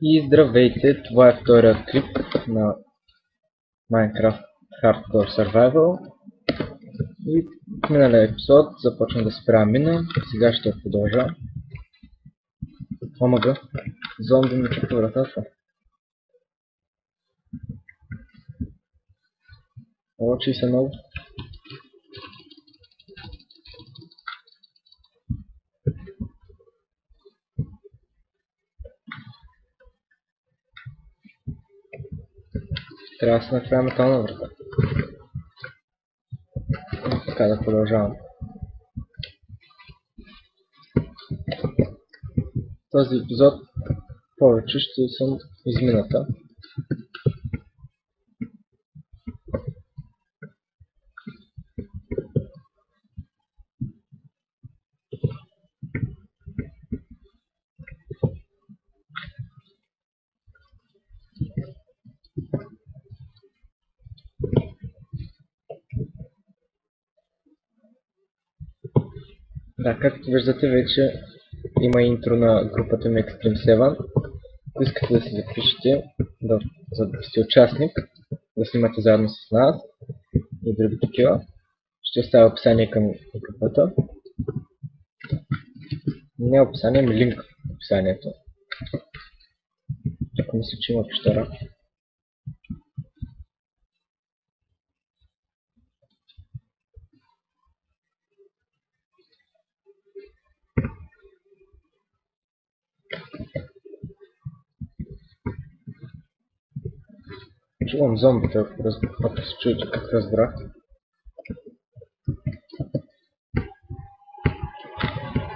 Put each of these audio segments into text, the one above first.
И здравейте, това е вторият клип на Minecraft Hardcore Survival. И в миналия епизод започна да спря мина, сега ще продължа. Омага, зомби ми чупи вратата. Очи се много. Трябва да се направя метална врата. Така да продължавам. Този епизод повече ще съм измината. Да, както виждате, вече има интро на групата ми Extreme 7. Ако искате да се запишете, за да сте участник, да снимате заедно с нас и други такива, ще оставя описание към групата. Не описание, ами линк в описанието. Ако мисля, че има пещера. Чувам зомбите, ако се чуете как разбрах.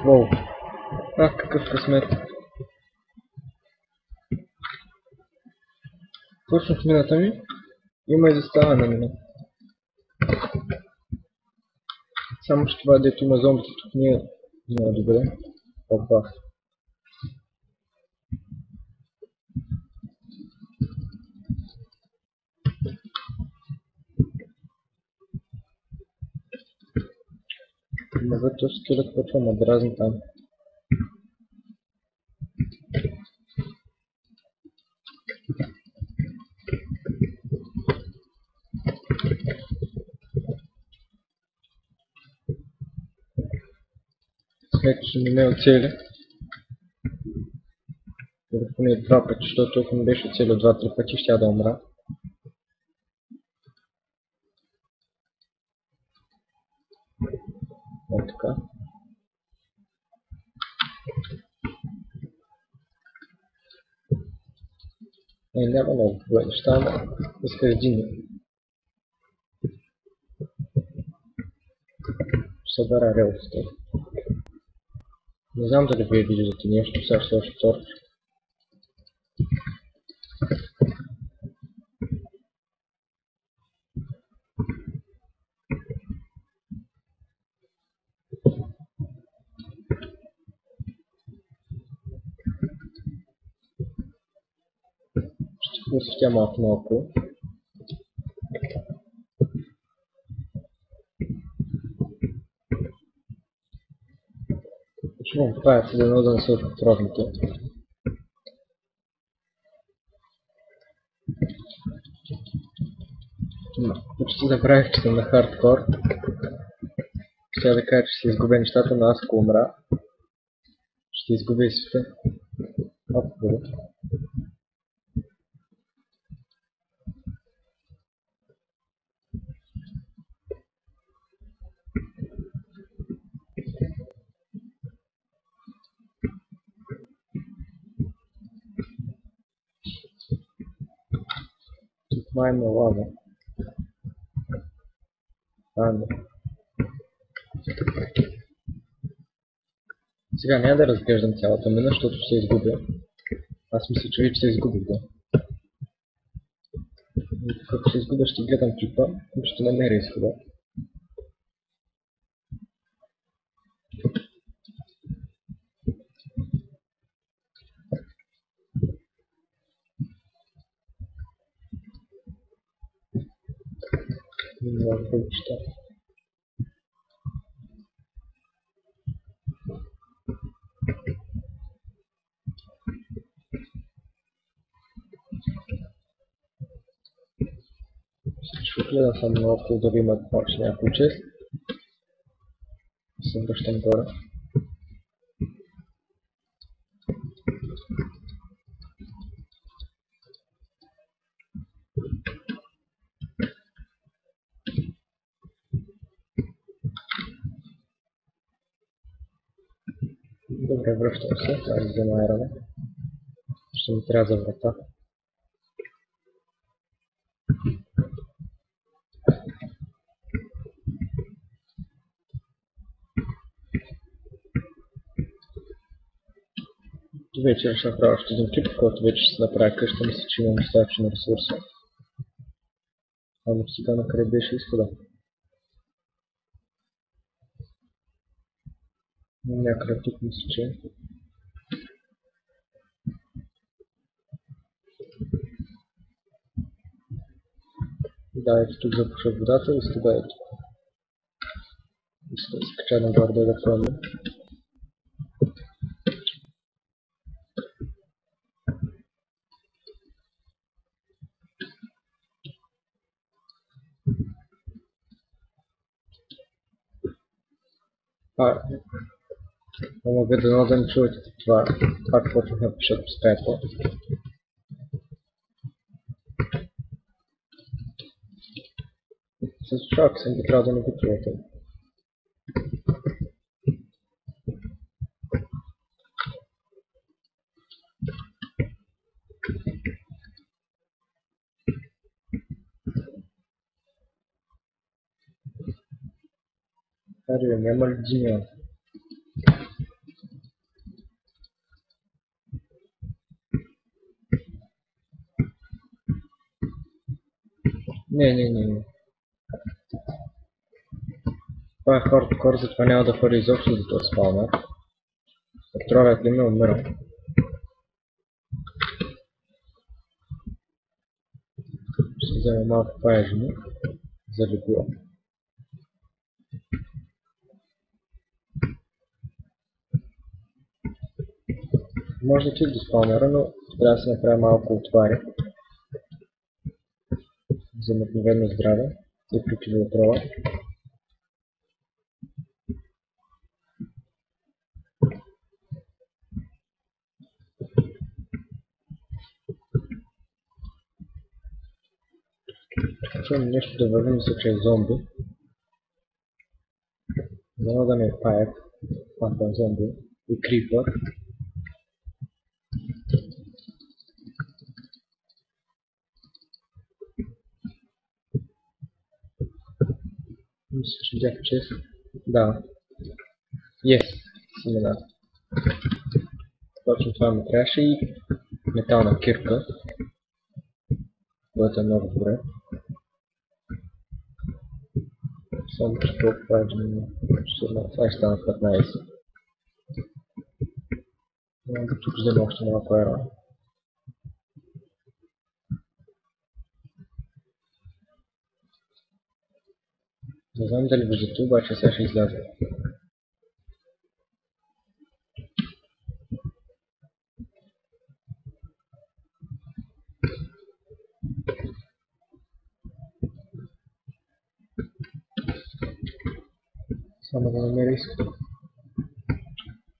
Воу! Ах, какъв късмет! Точно в мината ми има и заставане на мина. Само че това, дето има зомбите, тук не е много добре. Опа! Навътре скелет почва ме дразни там. Смека, че не ме оцели. Или поне два пъти, защото ако ми беше оцелил 2-3 пъти, ще да умра. Ето така. Няма много добре неща, но иска един. Ще събера релсите. Не знам дали вие виждате нещо, сега ще още торч. Ще посветя малко. Почвам правя се да не се отровните. Почти забравих, че съм на хардкор. Ще да кажа, че ще изгубя нещата, но аз ако умра, ще изгубя и света. Малко бъде. Тук май има лава. Не. Сега няма да разглеждам цялата мина, защото ще изгубя. Аз мисля, че вече се изгубих, да. Като се изгубя, ще гледам клипа и ще намеря изхода. Не знам какво чета. Гледам само наоколо да има още някой чест. Се връщам горе. Добре, връщам се. Сега да взема айрона. Ще ми трябва за врата. Вече ще направя още един клип, който вече ще се направя къща. Мисля, че имам достатъчно ресурса. Ами сега накъде беше изхода? Някъде тук мисля, че да, ето тук запушва водата и сега ето. И сега се кача нагоре да пробвам. Не мога да не чувате това. Пак почнах да пиша по скайпа. С чак съм би трябва да не го чувате. Аре, няма ли Димиан? Не. Това е хардкор, затова няма да ходи изобщо до този спаунер. Патровият ли ме умирал. Ще взема малко паежни за легула. Може да отида до спаунера, но трябва да се направя малко отвари. За обикновено здраве и противоотрова. Чувам нещо да върви, мисля, че е зомби. Няма да ме паят. Пак е зомби. И крипър. Мисля, че видях чест. Да. Yes. Семена. Точно това ми трябваше и метална кирка. Което е много добре. Само че толкова е, сега ще стана 15. Тук взема още малко айрон. Не знам дали виждате, обаче сега ще изляза. Само да намеря изход.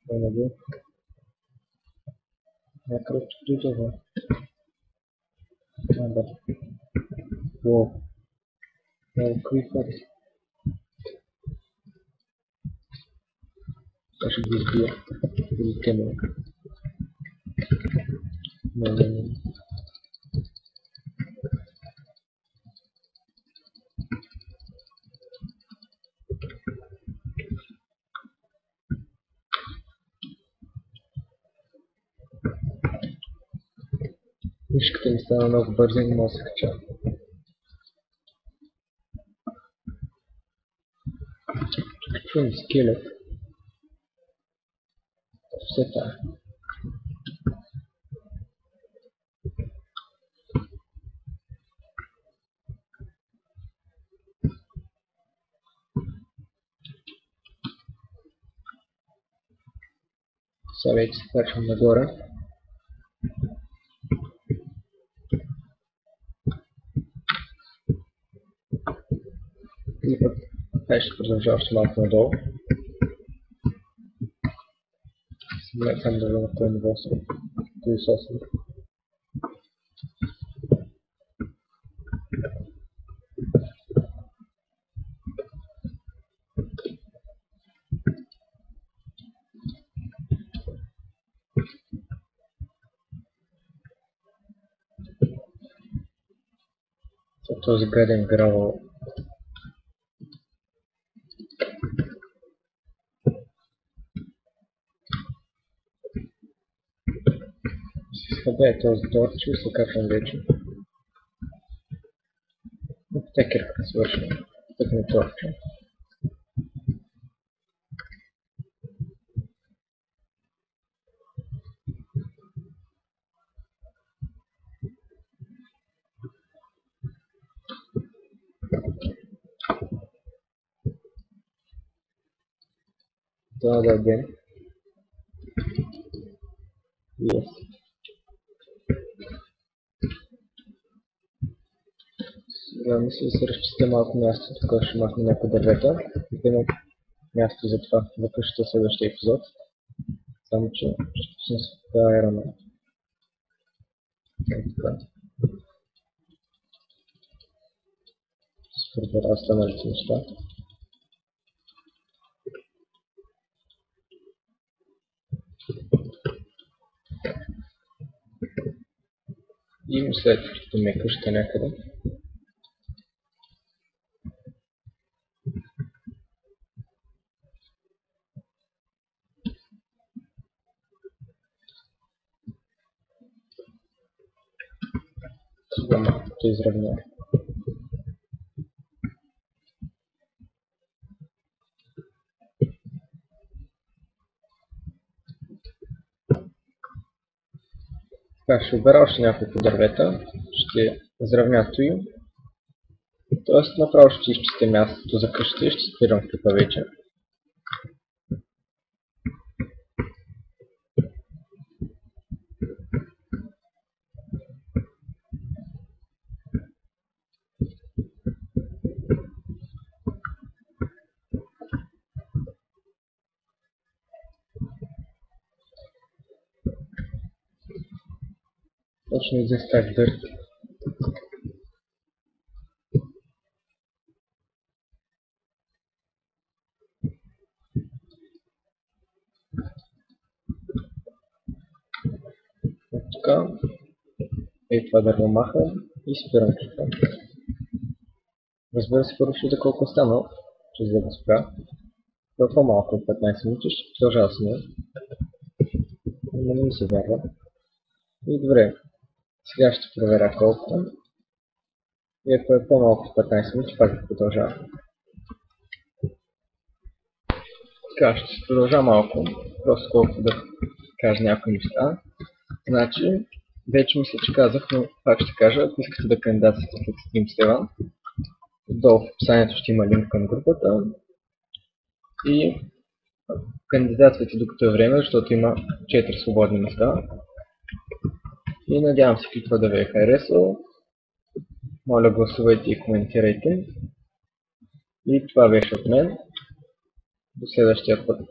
Да. Някъде тук дойдова. Да. Уоу. Много крипър. Сега ще го избия. Или темел. Не. Мишката ми стана много бързо и не мога да се кача. Тук чувам скелет. Все тая. Сега вече се качвам нагоре. ще продължа още малко надолу. Само да видя на този ниво съм. Този сосен. Този гаден гравъл. Къде е този торч и се качвам вече. Текерка свършва. Тук ми торча. Това да ден. Yes. Сега мисля да се разчистя малко място, така ще махна някои дървета. Да има място за това за къщата следващия епизод. Само че ще пусна с тази ерана. Така. Ще прибера останалите неща. И мисля, че ми е къща някъде. Сега малко ще изравня. Така, ще обера още няколко дървета. Ще изравня той. Тоест направо ще изчистя мястото за къщата и ще спирам клипа вече. Точно един стак дърт. Така. И това дърво махам и спирам клипа. Разбира се, първо ще видя колко е станал, че за да спра. Това по-малко от 15 минути ще продължава с нея. Но не ми се вярва. И добре. Сега ще проверя колко. И ако е по-малко от 15 минути, пак ще продължава. Така, ще се продължа малко. Просто колко да кажа някои неща. Значи, вече мисля, че казах, но пак ще кажа, ако искате да кандидатствате в Extreme Sevan, долу в описанието ще има линк към групата. И кандидатствайте докато е време, защото има 4 свободни места. И надявам се клипа да ви е харесал. Моля, гласувайте и коментирайте. И това беше от мен. До следващия път.